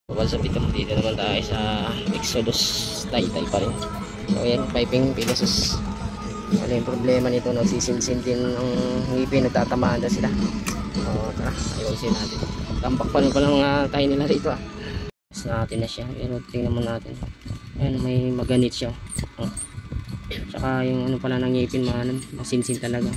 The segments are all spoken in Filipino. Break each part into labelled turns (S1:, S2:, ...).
S1: What's up, dito naman tayo sa Exodus Taytay pa rin. So yan, piping Pegasus. Ano yung problema nito, nagsisinsin din ng ngipin, nagtatamaan na sila. So tara, ayusin natin. Tampak pa rin tayo nila rito ah. Mas natin na siya, pero tingnan mo natin. Ayan, may maganit siya. Tsaka yung ano pala ng ngipin, masinsin talaga.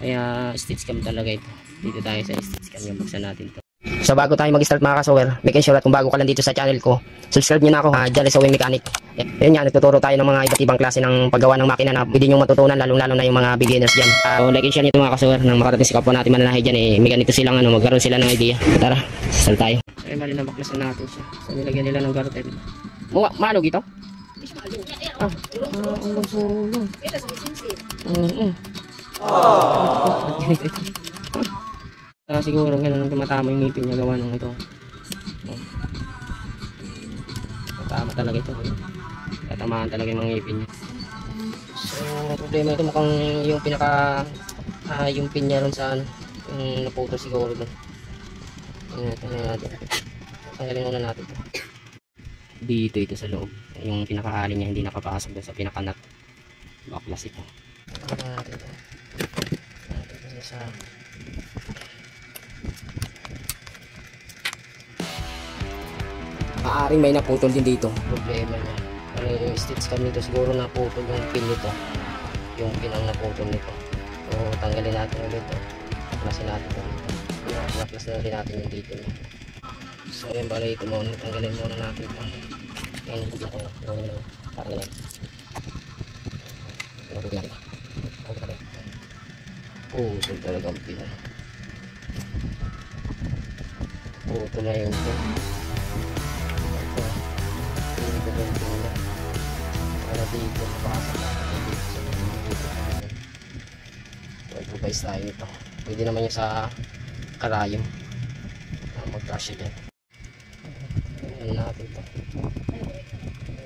S1: Kaya stitch cam talaga ito. Dito tayo sa stitch cam, yung buksan natin to. So bago tayo mag-start mga kasower, making sure at kung bago ka lang dito sa channel ko, subscribe nyo na ako, Jolly Sewing Mechanic. Yun nga, nagtuturo tayo ng mga iba't ibang klase ng paggawa ng makina na pwede nyo matutunan, lalong-lalo na yung mga beginners dyan. So like and share nyo mga kasower, nang makarating si kapwa natin mananahi dyan, may ganito silang magkaroon sila ng idea. Tara, start tayo. So mali na baklasan natin siya. So nilagyan nila ng garotel. Malog ito? Ang sulong. Siguro ganun tumatama yung ngipin niya gawa ng ito. Tama talaga ito. Tatamaan talaga yung mga ngipin niya. So problema ito mukhang yung pinaka yung pin niya ron sa yung naputo siguro doon. Tingnan natin. Tanggalin muna natin ito. Dito ito sa loob. Yung pinaka-alin niya hindi nakapasok doon sa pinaka-nut. Baklas ito. Tingnan natin ito. Sa maaring may naputol din dito. Problema niya. Ano yung stitch cam nito, siguro naputol yung pin nito. Yung pin ang naputol nito. So tanggalin natin ulit ito. Baklasin natin ito dito. Baklas na rin natin yung dito niya. So yan, bali ito muna. Tanggalin muna natin ito. Yan, ito ako. Tanggalin. Putol talaga ang pin. Putol na yung pin. Para dito napasok improvise tayo ito. Pwede naman yung sa karayom mag-crash yan. Ayan natin ito.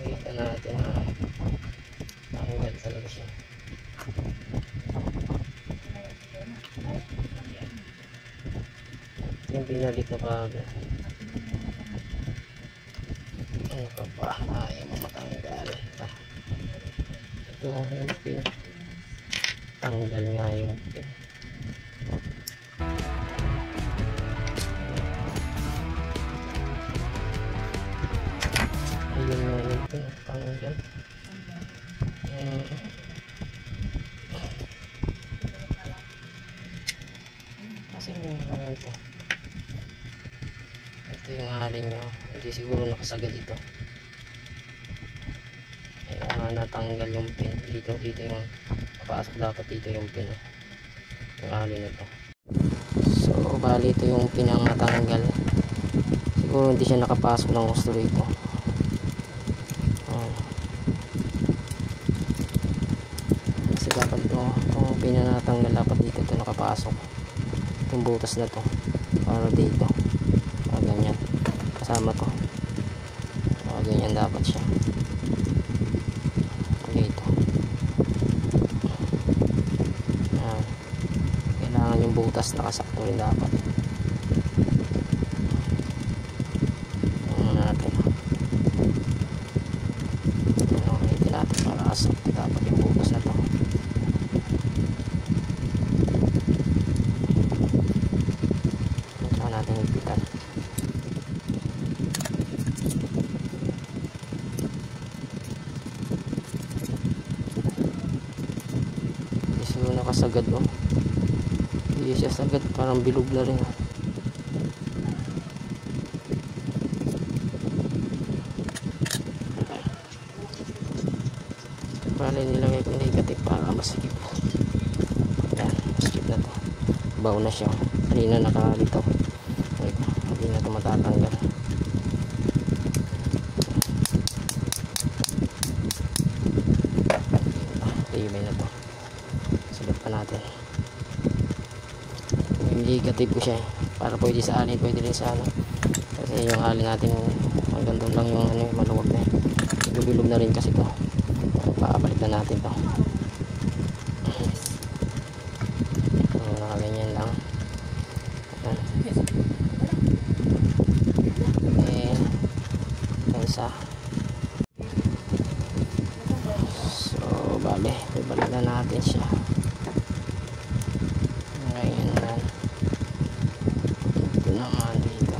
S1: Kita natin tanggal talaga siya. Ito yung pinalit na bago. Ano ka ba? Ayaw mo matanggal. Ito yung pin. Tanggal nga yung pin. Ayun nga yung pin. Tanggal. Kasi yung ito. Ito yung halin nyo. Hindi siguro nakasagad ito. Kaya natanggal yung pin. Dito yung napasok dapat dito yung pin. Yung halin nito. So bali ito yung pin ang natanggal. Siguro hindi siya nakapasok ng gusto rito. Kasi dapat itong pin na natanggal dapat dito ito nakapasok. Yung butas na to. Para dito. Ganyan. Kasama to. Ganyan dapat siya. Dito. Kailangan yung butas nakasakto rin dapat. Natin. Hindi natin para asakto dapat yung butas na to. Saka natin higpitan. Nakasagad hindi siya sagad, parang bilog na rin para nilagay ko negative para masikip. Yan, masikip na to, baw na siya kanina nakalito, hindi na ito matatanggal. Ibay na to, sagot pa natin. Negative ko siya para pwede sa alin, pwede rin sa kasi yung alin natin hanggang doon lang yung maluwag na bilog na rin kasi to. Paabalik na natin to. Nakaganyan lang. isa. So bale, ibalik na natin siya. Ngayon naman ito naman dito.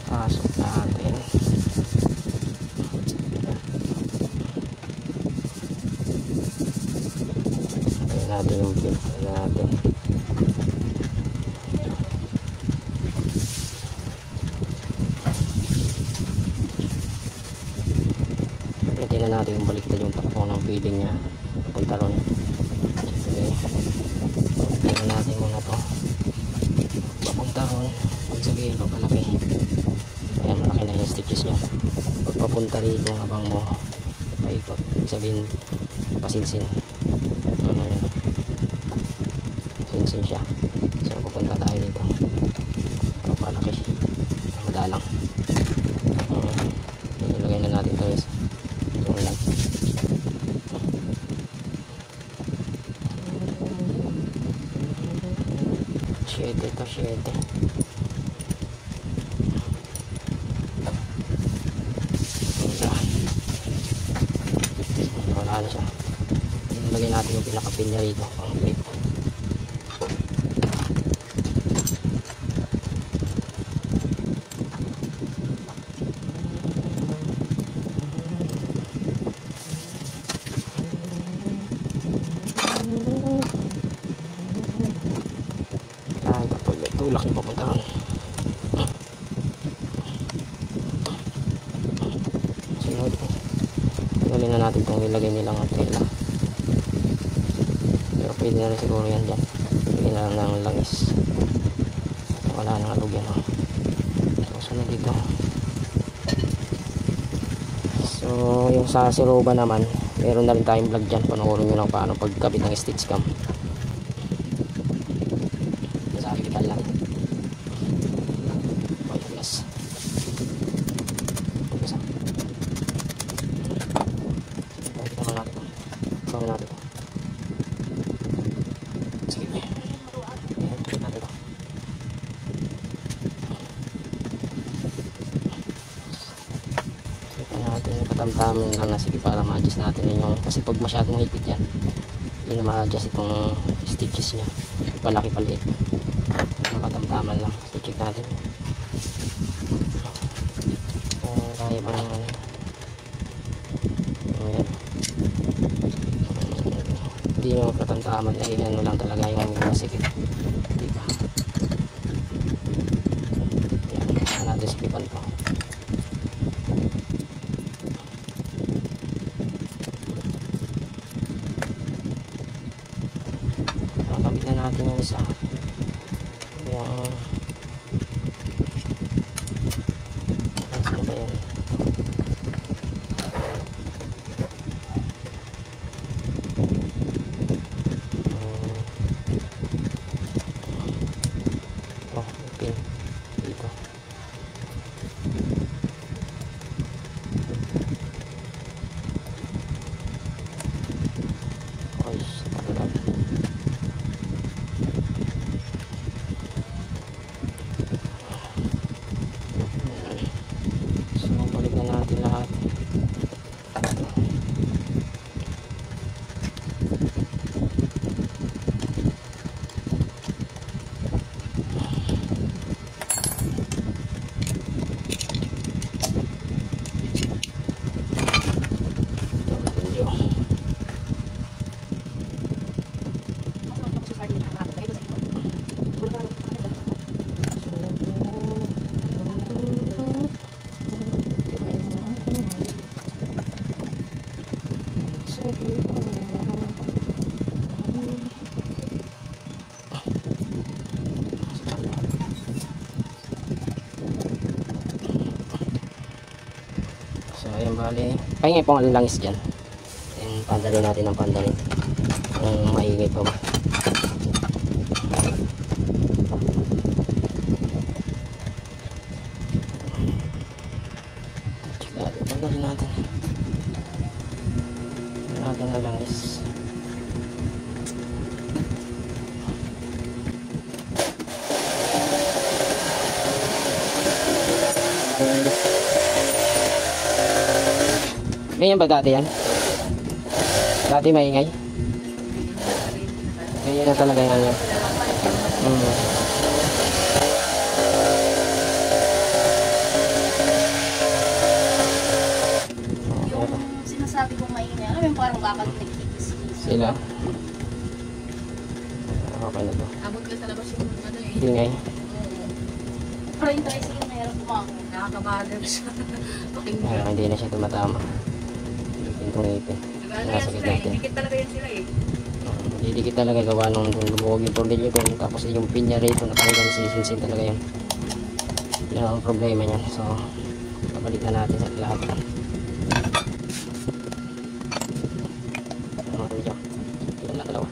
S1: Pasok natin. Ayan natin yung pin natin. Pwede na natin yung baliktad yung takbo ng feeding niya. Punta ron. Okay. Pwede natin muna to. Papunta ron. Pag sabihin pa palaki. Ayan, malaki na yung stitches niya. Pag papunta rito habang mo paikot, sabihin pasinsin. Sinsin siya. So pupunta tayo dito. Palaki. Madalang. Ilagay na natin ito guys. Ito lang. Shete ito, shete. Wala na siya. Ilagay natin yung pinaka-pin niya rito. Ang clip. Tulak yung papunta ron. Sunod. Tanggalin na natin itong ilagay nilang tela. Pero pwede na rin siguro yan dyan. Pwede na lang ng langis. Wala nang alugyan. So sunod dito. So yung sa siroba naman, meron na rin tayong vlog dyan. Panoorin nyo lang paano pagkabit ng stitch cam. Sakitan lang. Yes. Bawin natin ito. Sige. Bawin natin ito. Sige natin. Patamtamin lang na sige para ma-adjust natin yung, kasi pag masyadong higpit yan, hindi na ma-adjust itong stitches nya. Palaki paliit. Patamtaman lang. So check natin. Kaya pa naman. Ayan. Hindi mo patamtaman, ay ano lang talaga yung masikip. Diba? Ayan, saan natin sikipan to. Nakakabit na natin yung isa. Yung saan ba yan? Pin dito. Ay, sa tagal. Ayan, bali. Pahingay po ang langis dyan. Ayan, pandalin natin ang pandalin. Kung maingay pa ba. Pandalin natin. Natin ang langis. Ganyan ba dati yan? Dati maingay? Ganyan na talaga yan.
S2: Yung sinasabi kong maingay, alam mo yung parang bakal nagkikis.
S1: Sila. Okay na to.
S2: Abot ka sa labas yung ano eh.
S1: Ingay.
S2: Pero yung tricycle na hirap kumakon. Nakakabagal siya.
S1: Hindi na siya tumatama. Itong ngipin. Nasa gitna.
S2: Dikit talaga yan sila eh.
S1: Didikit talaga gawa nung lumuwag yung tornilyo doon. Tapos yung pinya rito natanggal, sisinsin talaga yun. Yan ang problema niyan. So, papalitan natin sa lahat. Yan na dalawa.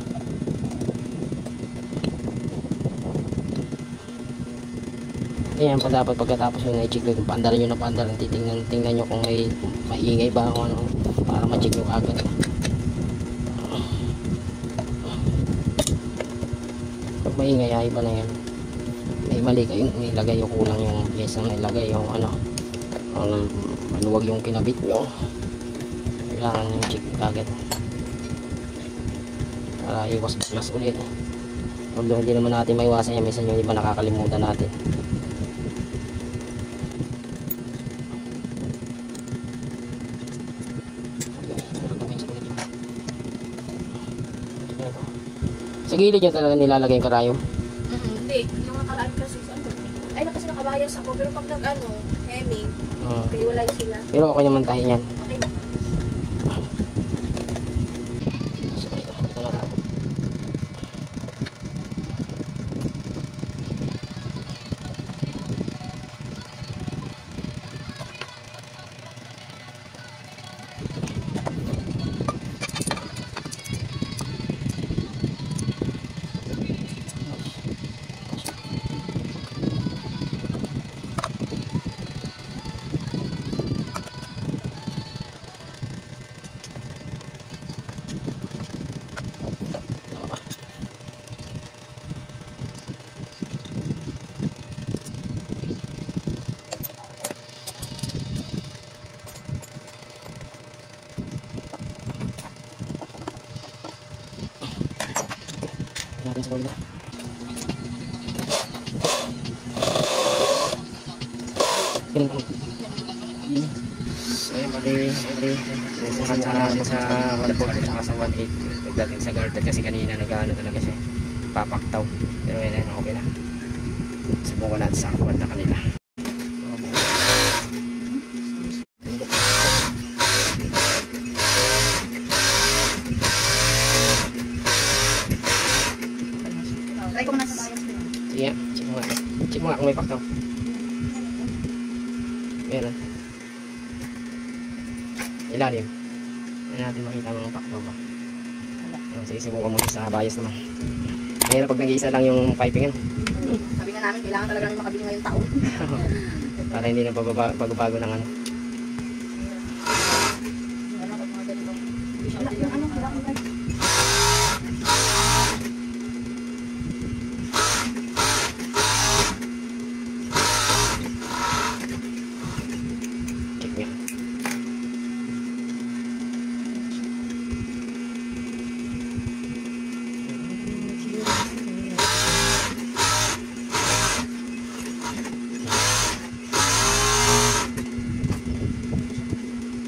S1: Ayan pa dapat pagkatapos yung i-check nyo, paandarin nyo na paandarin, tingnan nyo kung may maingay ba o ano, para ma-check nyo agad. Pag maingay ay iba na yan, may mali kayo, may lagay yung kulang yung pyesa na ilagay yung ano, maluwag yung kinabit nyo, kailangan yung check agad para iwas plus ulit. Although hindi naman natin maiwasan yan, minsan yung iba nakakalimutan natin. Sa gilid nyo talaga nilalagay yung karayom?
S2: Hindi, yung nakaraan kasi ano, ay na kasi nakabayas ako, pero pag nag-ano, hemming, kaliwalay sila.
S1: Pero okay naman tayo yan.
S2: Okay. Natin sa ulo. Ganun po. So yun bali, sa 1.4 at sa 1.8 pagdating sa guard kasi kanina nag-ano talaga siya, papaktaw. Pero yun, okay na. Subukan natin sa akuan na kanila. Try ko muna sa bayas ko.
S1: Sige, check mo nga. Check mo nga kung may paktaw. Meron. Ilalim. Hindi natin makita mga paktaw ba. Sige, subukan mo sa bias naman. Mahirap pag nag-iisa lang yung piping yan.
S2: Sabi nga namin, kailangan talaga namin makabili ngayong taon.
S1: Para hindi na bago ng ano. Check niya.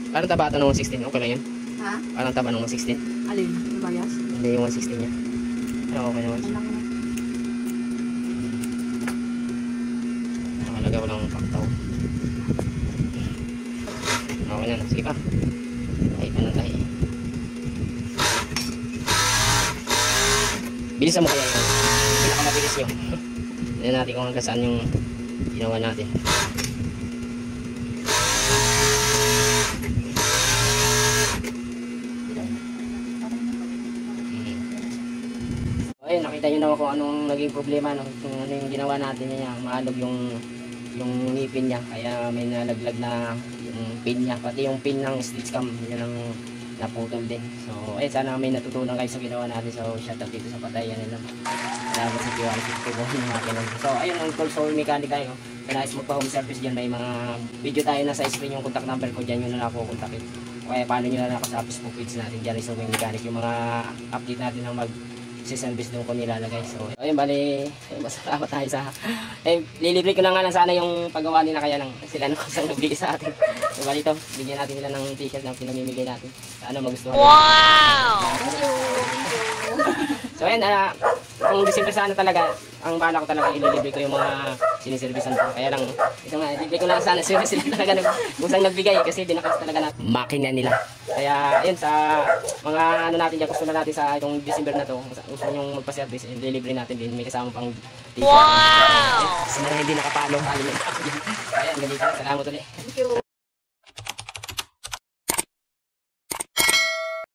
S1: Parang taba ito ng 116, okay lang yan.
S2: Ha?
S1: Parang taba ng 116.
S2: Alin? Yung bayas?
S1: Hindi yung 116 niya. Pero okay naman. Nakalaga ko lang paktaw. Okay na, sige pa. Tahi pa ng tahi. Bilisan mo kaya yun. Pinakamabilis yun. Tignan natin kung hanggang saan yung ginawa natin. nakita nyo naman kung anong naging problema, no? Kung ano yung ginawa natin niya, maalog yung ngipin niya, kaya may nalaglag na yung pin niya, pati yung pin ng stitch cam, yun ang naputol din. So, ayun, sana may natutunan kayo sa ginawa natin. So, shoutout dito sa Patayan nila. Salamat sa tiwala sa ito yung makina. So, ayun, ang Tools Home Mechanic tayo. Kaya nais magpa-home service dyan, may mga video tayo na sa screen yung contact number ko dyan, yun na ako kontakin. Kaya paano nyo na ako sa Facebook page natin dyan, Tools Home Mechanic, yung mga update natin ng mag-service doon ko nilalagay. So, ayun, bali, masalamat tayo sa, lilibre ko na nga lang sana yung paggawa nila, kaya lang sila na kusang nagbigay sa atin. So, bali ito, bigyan natin nila ng t-shirt na pinamimigay natin. Sana magustuhan.
S3: Wow!
S1: So ayan, kung December sana talaga, ang bala ko talaga ililibre ko yung mga siniservisan ko. Kaya lang, ito nga, ililibre ko lang sana sila talaga kusang nagbigay kasi binakas talaga na makina nila. Kaya ayun, sa mga ano natin dyan, gusto na natin sa itong December na to, gusto nyo magpa-service, ililibre natin din, may kasama pang t-shirt.
S3: Wow!
S1: Sa mga hindi nakapalo, ayan, ganito, salamat ulit.